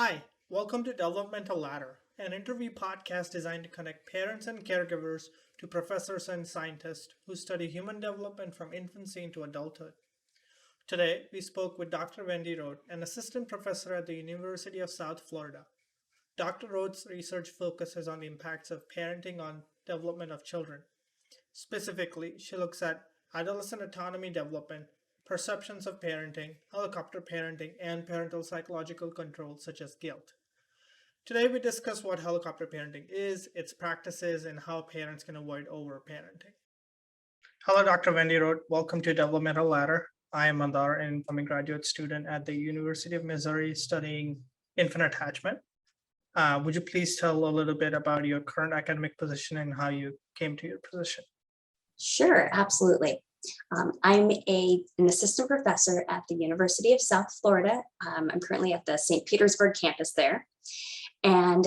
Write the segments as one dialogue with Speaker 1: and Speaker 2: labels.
Speaker 1: Hi, welcome to Developmental Ladder, an interview podcast designed to connect parents and caregivers to professors and scientists who study human development from infancy into adulthood. Today, we spoke with Dr. Wendy Rote, an assistant professor at the University of South Florida. Dr. Rote's research focuses on the impacts of parenting on development of children. Specifically, she looks at adolescent autonomy development, perceptions of parenting, helicopter parenting, and parental psychological controls such as guilt. Today, we discuss what helicopter parenting is, its practices, and how parents can avoid overparenting. Hello, Dr. Wendy Rote. Welcome to Developmental Ladder. I am Mandar, an incoming graduate student at the University of Missouri studying infant attachment. Would you please tell a little bit about your current academic position and how you came to your position?
Speaker 2: Sure, absolutely. I'm an assistant professor at the University of South Florida. I'm currently at the St. Petersburg campus there. And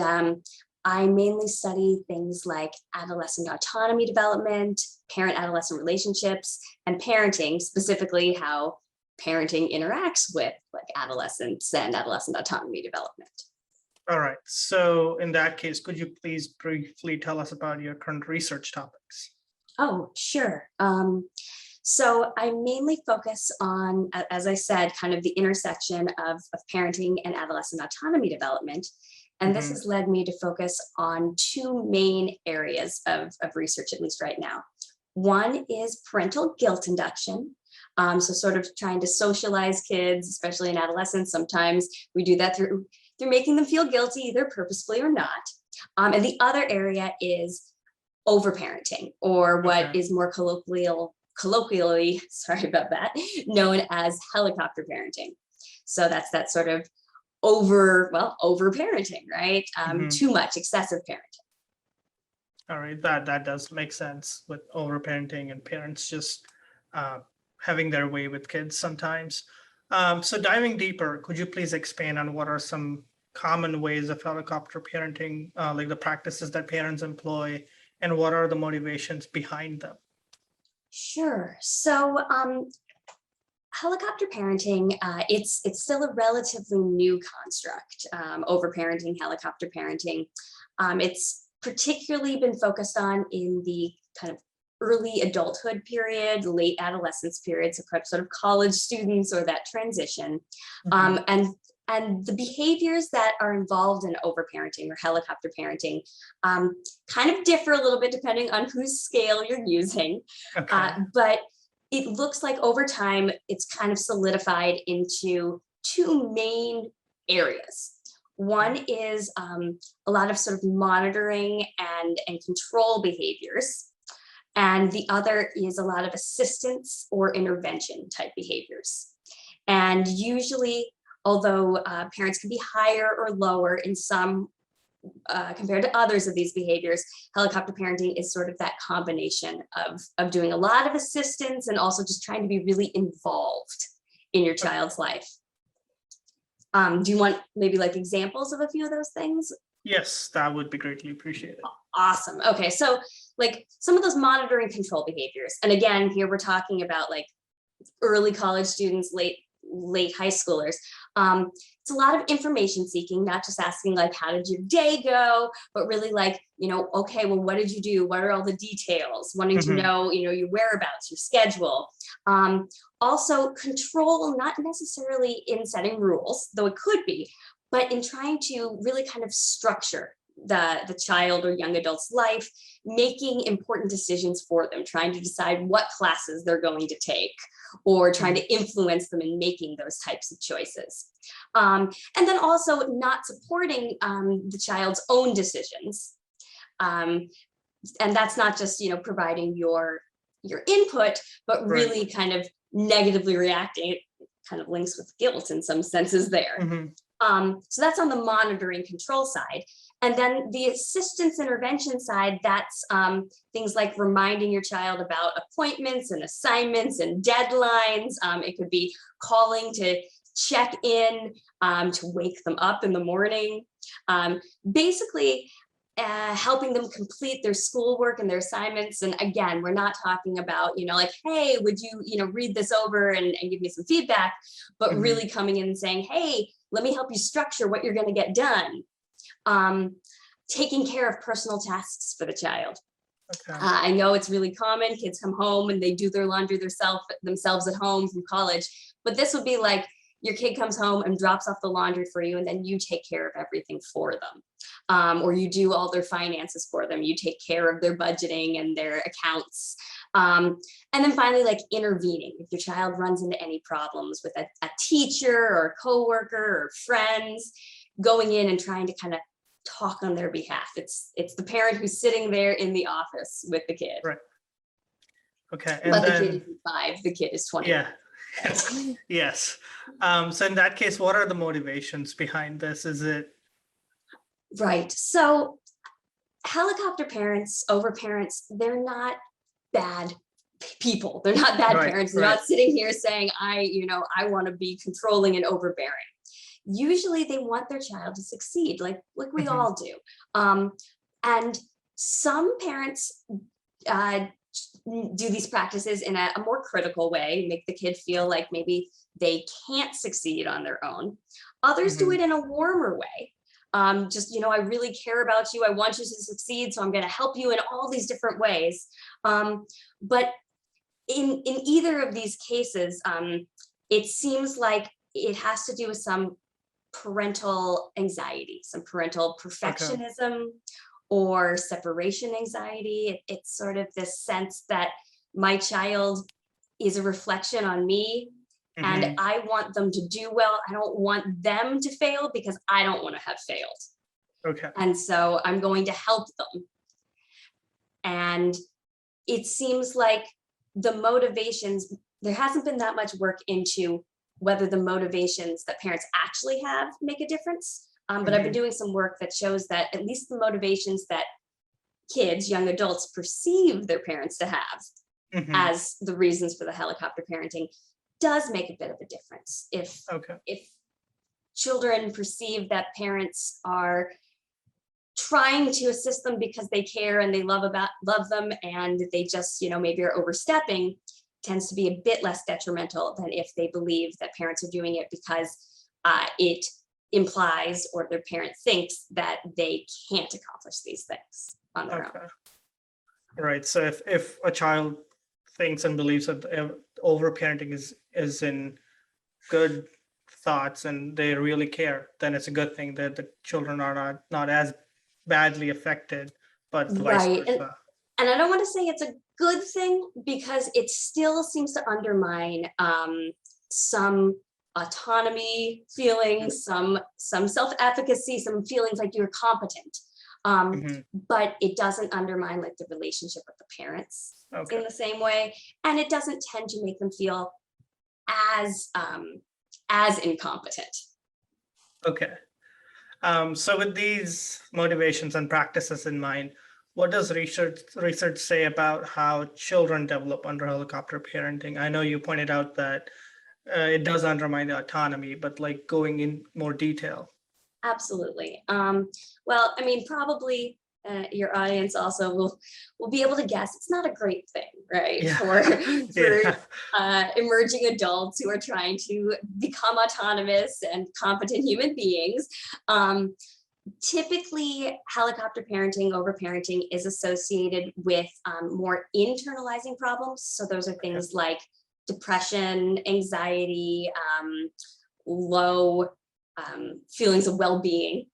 Speaker 2: I mainly study things like adolescent autonomy development, parent-adolescent relationships, and parenting, specifically how parenting interacts with like adolescents and adolescent autonomy development.
Speaker 1: All right. So in that case, could you please briefly tell us about your current research topics?
Speaker 2: Oh, sure. So I mainly focus on, as I said, kind of the intersection of parenting and adolescent autonomy development. And this has led me to focus on two main areas of research, at least right now. One is parental guilt induction. So sort of trying to socialize kids, especially in adolescence. Sometimes we do that through making them feel guilty, either purposefully or not. And the other area is overparenting, or what is more colloquially, sorry about that, known as helicopter parenting. So that's that sort of overparenting, right? Too much, excessive parenting.
Speaker 1: All right, that does make sense with overparenting and parents just having their way with kids sometimes. So diving deeper, could you please expand on what are some common ways of helicopter parenting, like the practices that parents employ, and what are the motivations behind them?
Speaker 2: Sure. So helicopter parenting, it's still a relatively new construct, overparenting, helicopter parenting. It's particularly been focused on in the kind of early adulthood period, late adolescence period, so sort of college students or that transition. And the behaviors that are involved in overparenting or helicopter parenting kind of differ a little bit depending on whose scale you're using. But it looks like over time, it's kind of solidified into two main areas. One is a lot of sort of monitoring and control behaviors. And the other is a lot of assistance or intervention type behaviors. And usually, although parents can be higher or lower in some compared to others of these behaviors, helicopter parenting is sort of that combination of doing a lot of assistance and also just trying to be really involved in your child's life. Do you want maybe like examples of a few of those things?
Speaker 1: Yes, that would be greatly appreciated.
Speaker 2: Awesome. Okay, so like some of those monitoring control behaviors, and again, here we're talking about like early college students, late high schoolers. It's a lot of information seeking, not just asking like, how did your day go, but really like, okay, well, what did you do? What are all the details? Wanting to know, your whereabouts, your schedule. Also control, not necessarily in setting rules, though it could be, but in trying to really kind of structure the child or young adult's life, making important decisions for them, trying to decide what classes they're going to take, or trying to influence them in making those types of choices. And then also not supporting the child's own decisions. And that's not just, providing your input, but really kind of negatively reacting. It kind of links with guilt in some senses there. So that's on the monitoring control side. And then the assistance intervention side, that's things like reminding your child about appointments and assignments and deadlines. It could be calling to check in, to wake them up in the morning. Basically, helping them complete their schoolwork and their assignments. And again, we're not talking about, like, hey, would you, read this over and give me some feedback, but really coming in and saying, hey, let me help you structure what you're going to get done. Taking care of personal tasks for the child.
Speaker 1: Okay.
Speaker 2: I know it's really common. Kids come home and they do their laundry themselves at home from college. But this would be like your kid comes home and drops off the laundry for you, and then you take care of everything for them. Or you do all their finances for them. You take care of their budgeting and their accounts. And then finally, like intervening. If your child runs into any problems with a teacher or a coworker or friends, going in and trying to kind of talk on their behalf. It's the parent who's sitting there in the office with the kid.
Speaker 1: Right. Okay. And
Speaker 2: But
Speaker 1: then,
Speaker 2: the kid is 5, the kid is 20.
Speaker 1: yeah. Yes. So in that case, what are the motivations behind this? Is it
Speaker 2: Right. So helicopter parents, overparents, they're not bad people. They're not bad
Speaker 1: Right,
Speaker 2: parents. They're
Speaker 1: right.
Speaker 2: not sitting here saying, I want to be controlling and overbearing. Usually they want their child to succeed, like we all do. And some parents do these practices in a more critical way, make the kid feel like maybe they can't succeed on their own. Others do it in a warmer way. I really care about you. I want you to succeed, so I'm going to help you in all these different ways. But in either of these cases, it seems like it has to do with some parental anxiety, some parental perfectionism or separation anxiety. It's sort of this sense that my child is a reflection on me, and I want them to do well. I don't want them to fail because I don't want to have failed.
Speaker 1: Okay.
Speaker 2: And so I'm going to help them. And it seems like the motivations, there hasn't been that much work into whether the motivations that parents actually have make a difference. But I've been doing some work that shows that at least the motivations that kids, young adults, perceive their parents to have as the reasons for the helicopter parenting does make a bit of a difference. If children perceive that parents are trying to assist them because they care and they love them, and they just, maybe are overstepping, tends to be a bit less detrimental than if they believe that parents are doing it because it implies, or their parent thinks, that they can't accomplish these things on their own.
Speaker 1: Right. So if a child thinks and believes that overparenting is in good thoughts and they really care, then it's a good thing that the children are not as badly affected, but vice versa.
Speaker 2: And I don't want to say it's a good thing, because it still seems to undermine some autonomy feelings, some self-efficacy, some feelings like you're competent. But it doesn't undermine like the relationship with the parents in the same way. And it doesn't tend to make them feel as incompetent.
Speaker 1: Okay. So with these motivations and practices in mind, what does research say about how children develop under helicopter parenting? I know you pointed out that it does undermine the autonomy, but like going in more detail.
Speaker 2: Absolutely. Well, I mean, probably your audience also will be able to guess it's not a great thing, right?
Speaker 1: Yeah.
Speaker 2: For
Speaker 1: Yeah.
Speaker 2: Emerging adults who are trying to become autonomous and competent human beings. Typically, helicopter parenting, overparenting is associated with more internalizing problems. So those are things like depression, anxiety, low feelings of well-being,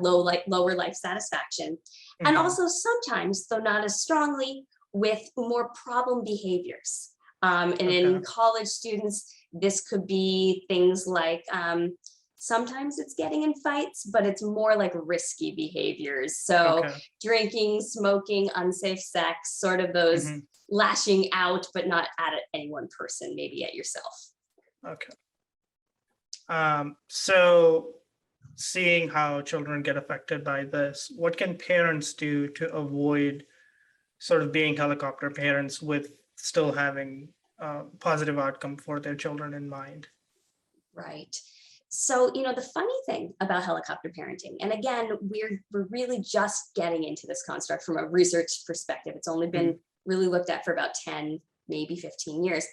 Speaker 2: lower life satisfaction, and also sometimes, though not as strongly, with more problem behaviors. And in college students, this could be things like sometimes it's getting in fights, but it's more like risky behaviors. So drinking, smoking, unsafe sex, sort of those lashing out, but not at any one person, maybe at yourself.
Speaker 1: Okay. So seeing how children get affected by this, what can parents do to avoid sort of being helicopter parents with still having a positive outcome for their children in mind?
Speaker 2: Right. So, the funny thing about helicopter parenting, and again, we're really just getting into this construct from a research perspective. It's only been really looked at for about 10, maybe 15 years,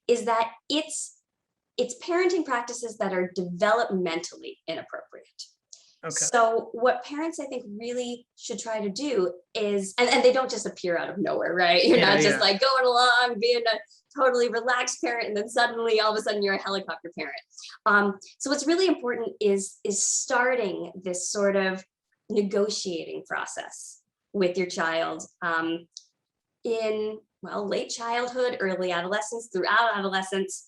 Speaker 2: is that it's it's parenting practices that are developmentally inappropriate.
Speaker 1: Okay.
Speaker 2: So what parents, I think, really should try to do is, and they don't just appear out of nowhere, right? You're not just like going along, being a totally relaxed parent, and then suddenly, all of a sudden, you're a helicopter parent. So what's really important is starting this sort of negotiating process with your child in, well, late childhood, early adolescence, throughout adolescence,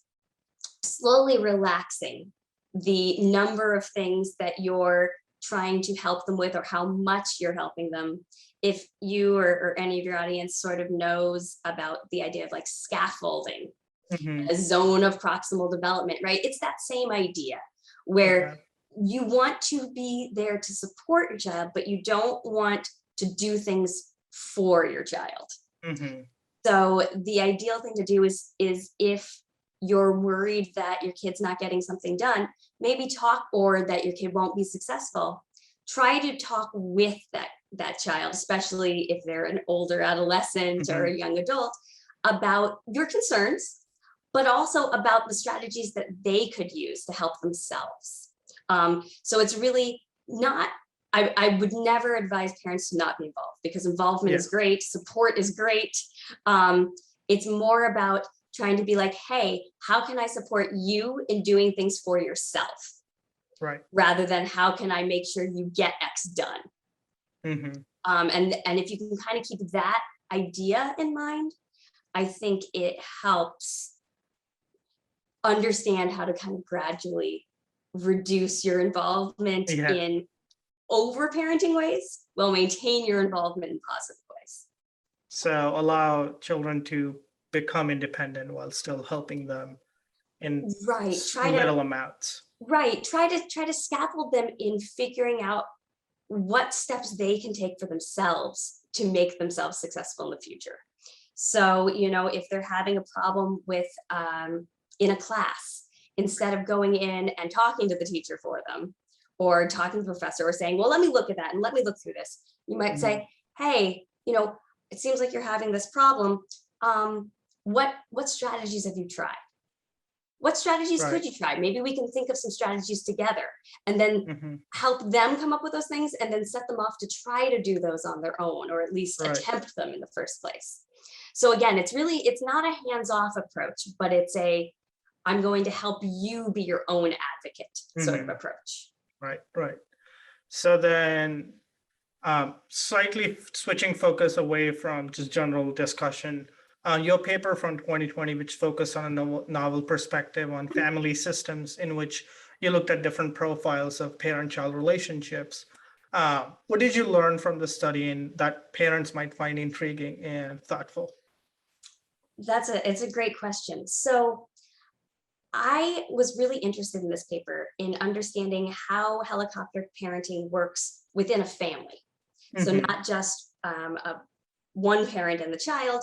Speaker 2: slowly relaxing the number of things that you're trying to help them with, or how much you're helping them. If you or any of your audience sort of knows about the idea of like scaffolding, a zone of proximal development, right? It's that same idea where you want to be there to support your child, but you don't want to do things for your child. So the ideal thing to do is if you're worried that your kid's not getting something done, maybe talk, or that your kid won't be successful, try to talk with that child, especially if they're an older adolescent or a young adult, about your concerns, but also about the strategies that they could use to help themselves. So it's really not, I would never advise parents to not be involved, because involvement is great, support is great. It's more about trying to be like, hey, how can I support you in doing things for yourself?
Speaker 1: Right.
Speaker 2: Rather than how can I make sure you get X done? And if you can kind of keep that idea in mind, I think it helps understand how to kind of gradually reduce your involvement in over-parenting ways while maintain your involvement in positive ways.
Speaker 1: So allow children to become independent while still helping them in little amounts.
Speaker 2: Right. Try to scaffold them in figuring out what steps they can take for themselves to make themselves successful in the future. So, if they're having a problem with in a class, instead of going in and talking to the teacher for them, or talking to the professor, or saying, well, let me look at that and let me look through this, you might say, hey, it seems like you're having this problem. What strategies have you tried? What strategies could you try? Maybe we can think of some strategies together, and then help them come up with those things, and then set them off to try to do those on their own, or at least attempt them in the first place. So again, it's not a hands-off approach, but it's I'm going to help you be your own advocate sort of approach.
Speaker 1: Right. So then slightly switching focus away from just general discussion, your paper from 2020, which focused on a novel perspective on family systems, in which you looked at different profiles of parent-child relationships. What did you learn from the study and that parents might find intriguing and thoughtful?
Speaker 2: It's a great question. So I was really interested in this paper in understanding how helicopter parenting works within a family. So not just one parent and the child.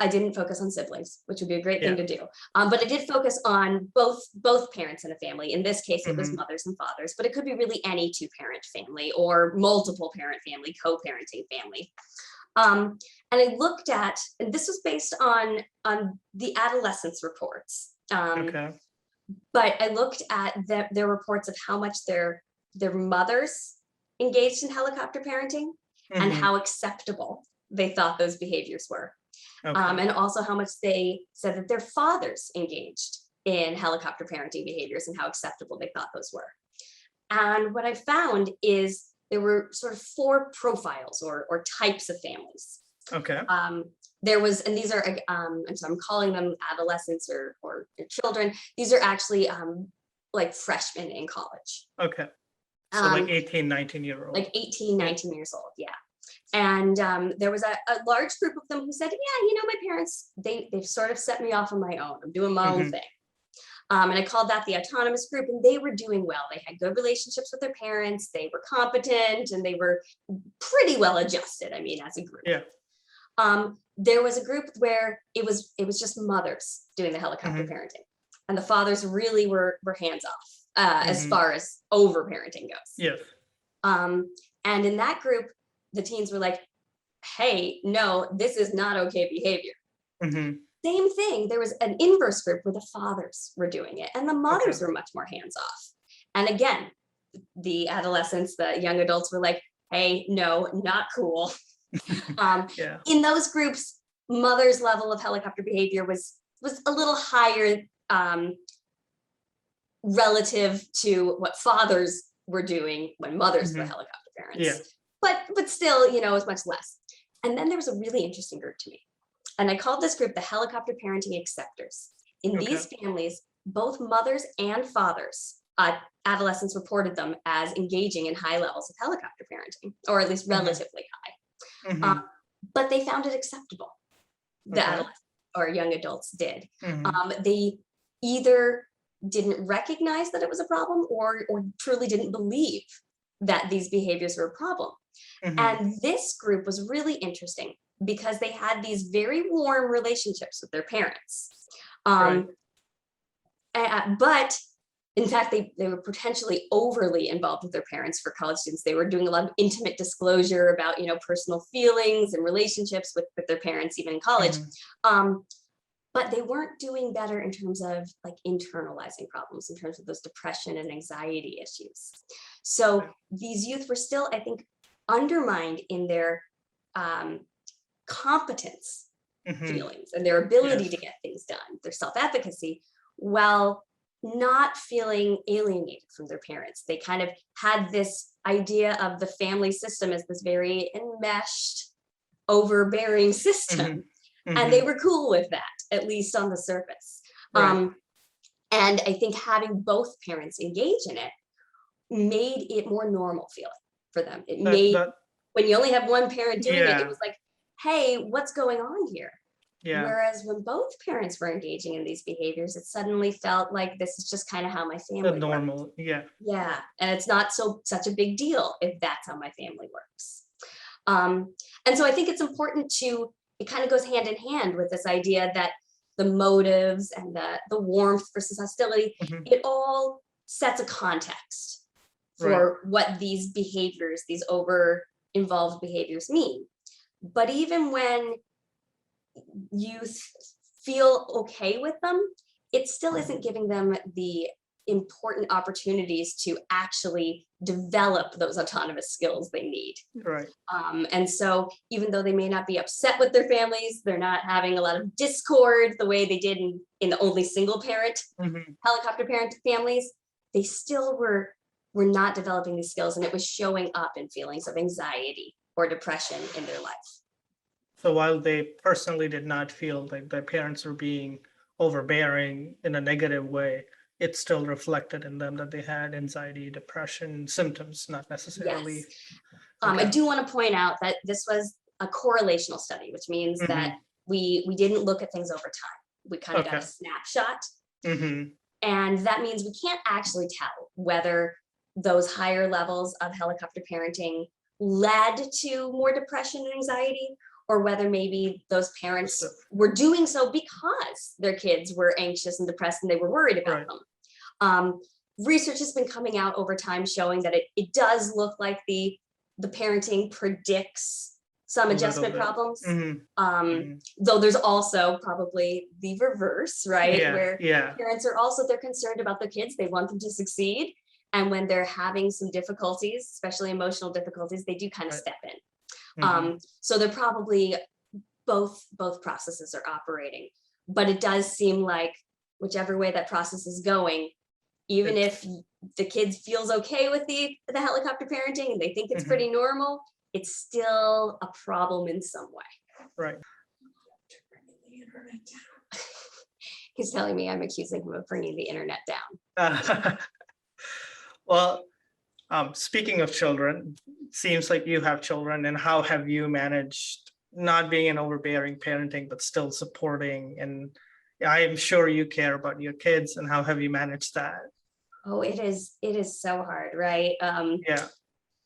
Speaker 2: I didn't focus on siblings, which would be a great thing to do. But I did focus on both parents in a family. In this case, it was mothers and fathers, but it could be really any two-parent family or multiple parent family, co-parenting family. And I looked at, and this was based on the adolescence reports. But I looked at their reports of how much their mothers engaged in helicopter parenting and how acceptable they thought those behaviors were. And also how much they said that their fathers engaged in helicopter parenting behaviors and how acceptable they thought those were. And what I found is there were sort of 4 profiles or types of families. There was, and these are, and so I'm calling them adolescents or children. These are actually like freshmen in college.
Speaker 1: So like 18, 19-year-old.
Speaker 2: Like 18, 19 years old, yeah. And there was a large group of them who said, yeah, my parents, they've sort of set me off on my own. I'm doing my own thing. And I called that the autonomous group, and they were doing well. They had good relationships with their parents. They were competent, and they were pretty well adjusted, as a group. There was a group where it was just mothers doing the helicopter parenting, and the fathers really were hands off as far as over parenting goes. And in that group, the teens were like, hey, no, this is not okay behavior. Same thing. There was an inverse group where the fathers were doing it and the mothers were much more hands off. And again, the adolescents, the young adults were like, hey, no, not cool. In those groups, mother's level of helicopter behavior was a little higher relative to what fathers were doing when mothers were helicopter parents. But still, you know, it was much less. And then there was a really interesting group to me. And I called this group the helicopter parenting acceptors. In these families, both mothers and fathers, adolescents reported them as engaging in high levels of helicopter parenting, or at least relatively high. But they found it acceptable. The adolescents or young adults did. They either didn't recognize that it was a problem or truly didn't believe that these behaviors were a problem. And this group was really interesting because they had these very warm relationships with their parents. But in fact, they were potentially overly involved with their parents for college students. They were doing a lot of intimate disclosure about, you know, personal feelings and relationships with their parents, even in college. But they weren't doing better in terms of like internalizing problems, in terms of those depression and anxiety issues. So these youth were still, I think, undermined in their competence feelings and their ability to get things done, their self-efficacy, while not feeling alienated from their parents. They kind of had this idea of the family system as this very enmeshed, overbearing system. And they were cool with that, at least on the surface. And I think having both parents engage in it made it more normal feeling for them. It made, when you only have one parent doing it, it was like, hey, what's going on here? Whereas when both parents were engaging in these behaviors, it suddenly felt like this is just kind of how my family works.
Speaker 1: Normal,
Speaker 2: and it's not such a big deal if that's how my family works. And so I think it's important to, it kind of goes hand in hand with this idea that the motives and the warmth versus hostility, it all sets a context for what these behaviors, these over involved behaviors mean. But even when you feel okay with them, it still isn't giving them the important opportunities to actually develop those autonomous skills they need. And so even though they may not be upset with their families, they're not having a lot of discord the way they did in the only single parent helicopter parent families, they still were not developing these skills, and it was showing up in feelings of anxiety or depression in their life.
Speaker 1: So while they personally did not feel like their parents were being overbearing in a negative way, it still reflected in them that they had anxiety, depression symptoms, not necessarily.
Speaker 2: I do want to point out that this was a correlational study, which means that we didn't look at things over time. We kind of got a snapshot. And that means we can't actually tell whether those higher levels of helicopter parenting led to more depression and anxiety, or whether maybe those parents were doing so because their kids were anxious and depressed and they were worried about them. Research has been coming out over time showing that it does look like the parenting predicts some adjustment problems. Though there's also probably the reverse, right? Where parents are also, they're concerned about their kids. They want them to succeed. And when they're having some difficulties, especially emotional difficulties, they do kind of step in. So they're probably both processes are operating, but it does seem like whichever way that process is going, even if the kid feels okay with the helicopter parenting and they think it's pretty normal, it's still a problem in some way. He's telling me I'm accusing him of bringing the internet down.
Speaker 1: Well, speaking of children, it seems like you have children, and how have you managed not being an overbearing parenting, but still supporting? And I am sure you care about your kids, and how have you managed that?
Speaker 2: Oh, it is so hard, right?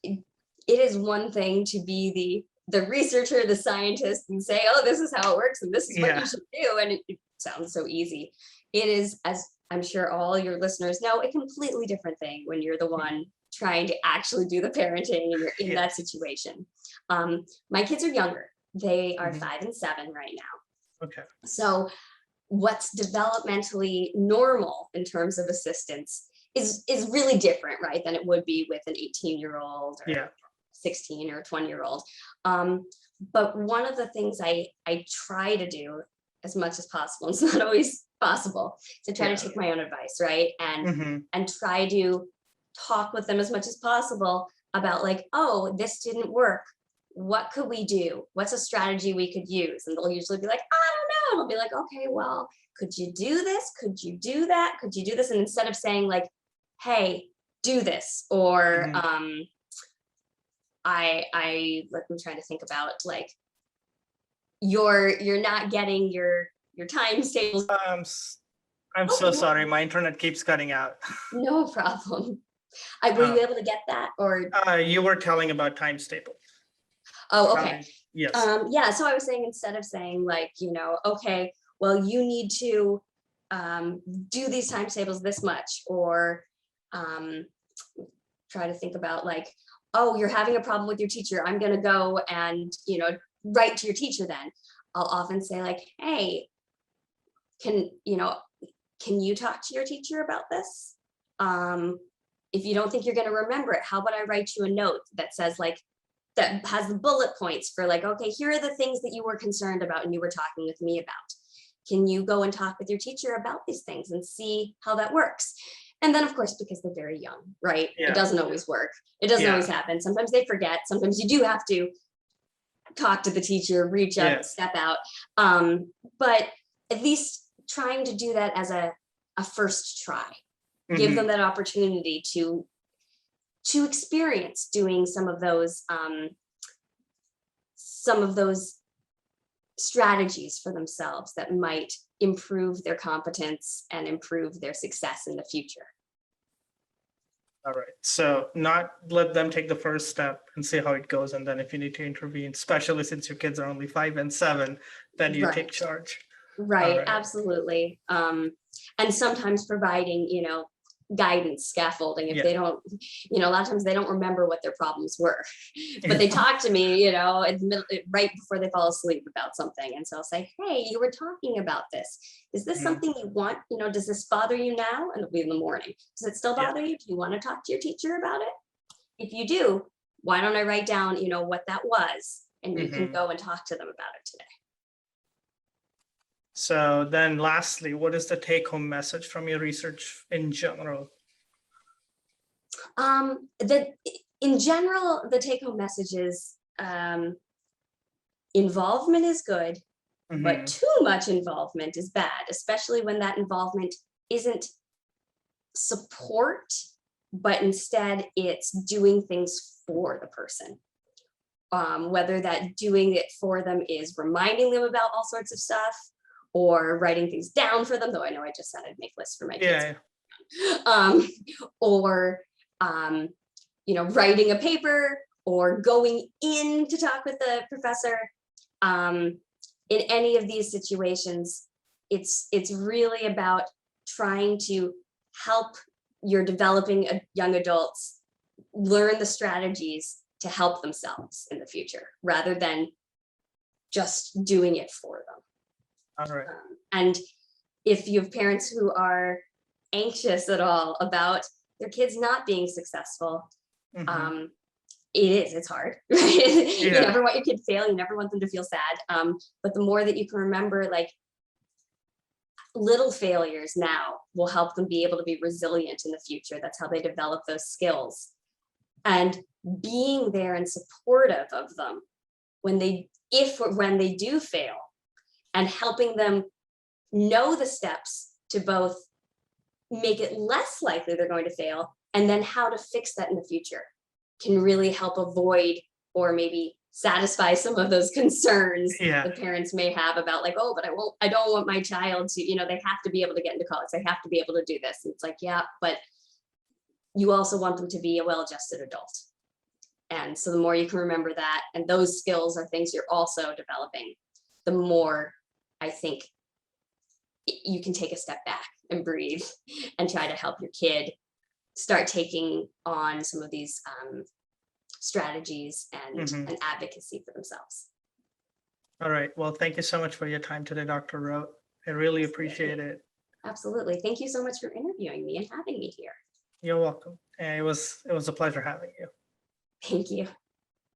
Speaker 2: It is one thing to be the researcher, the scientist, and say, oh, this is how it works, and this is what you should do. And it sounds so easy. It is, as I'm sure all your listeners know, a completely different thing when you're the one trying to actually do the parenting and you're in that situation. My kids are younger. They are 5 and 7 right
Speaker 1: Okay.
Speaker 2: So what's developmentally normal in terms of assistance is really different, right, than it would be with an 18-year-old or
Speaker 1: Yeah.
Speaker 2: 16 or 20-year-old. But one of the things I try to do as much as possible, it's not always possible, to try to take my own advice, right? And try to talk with them as much as possible about like, oh, this didn't work. What could we do? What's a strategy we could use? And they'll usually be like, I don't know. And I'll be like, okay, well, could you do this? Could you do that? Could you do this? And instead of saying like, hey, do this, or I'm trying to think about like, you're not getting your times tables.
Speaker 1: I'm so sorry. My internet keeps cutting out.
Speaker 2: No problem. Were you able to get that, or?
Speaker 1: You were telling about times tables.
Speaker 2: Oh, okay.
Speaker 1: Yes.
Speaker 2: Yeah, so I was saying, instead of saying like, okay, well, you need to do these times tables this much, or try to think about like, oh, you're having a problem with your teacher. I'm going to go and, write to your teacher then. I'll often say like, hey, can you talk to your teacher about this? If you don't think you're going to remember it, how about I write you a note that says like, that has the bullet points for like, okay, here are the things that you were concerned about and you were talking with me about. Can you go and talk with your teacher about these things and see how that works? And then of course, because they're very young, right?
Speaker 1: Yeah.
Speaker 2: It doesn't always work. It doesn't always happen. Sometimes they forget. Sometimes you do have to talk to the teacher, reach out, step out. But at least trying to do that as a first try, give them that opportunity to experience doing some of those strategies for themselves that might improve their competence and improve their success in the future.
Speaker 1: All right. So not let them take the first step and see how it goes. And then if you need to intervene, especially since your kids are only 5 and 7, then you take charge.
Speaker 2: Right. Absolutely. And sometimes providing, guidance, scaffolding, if they don't, a lot of times they don't remember what their problems were, but they talk to me, right before they fall asleep about something. And so I'll say, hey, you were talking about this. Is this something you want? Does this bother you now? And it'll be in the morning. Does it still bother you? Do you want to talk to your teacher about it? If you do, why don't I write down, what that was? And you can go and talk to them about it today.
Speaker 1: So then lastly, what is the take-home message from your research in general?
Speaker 2: In general, the take-home message is involvement is good, but too much involvement is bad, especially when that involvement isn't support, but instead it's doing things for the person. Whether that doing it for them is reminding them about all sorts of stuff, or writing things down for them, though I know I just said I'd make lists for my kids. Or writing a paper, or going in to talk with the professor. In any of these situations, it's really about trying to help your developing young adults learn the strategies to help themselves in the future, rather than just doing it for them.
Speaker 1: All right.
Speaker 2: And if you have parents who are anxious at all about their kids not being successful, it's hard. Right? You never want your kid to fail. You never want them to feel sad. But the more that you can remember, like, little failures now will help them be able to be resilient in the future. That's how they develop those skills. And being there and supportive of them when they do fail, and helping them know the steps to both make it less likely they're going to fail, and then how to fix that in the future, can really help avoid or maybe satisfy some of those concerns that parents may have about like, oh, but I don't want my child to, they have to be able to get into college. They have to be able to do this. And it's like, yeah, but you also want them to be a well-adjusted adult. And so the more you can remember that, and those skills are things you're also developing, the more I think you can take a step back and breathe and try to help your kid start taking on some of these strategies and advocacy for themselves.
Speaker 1: All right. Well, thank you so much for your time today, Dr. Rote. I really appreciate it.
Speaker 2: Absolutely. Thank you so much for interviewing me and having me here.
Speaker 1: You're welcome. And it was a pleasure having you.
Speaker 2: Thank you.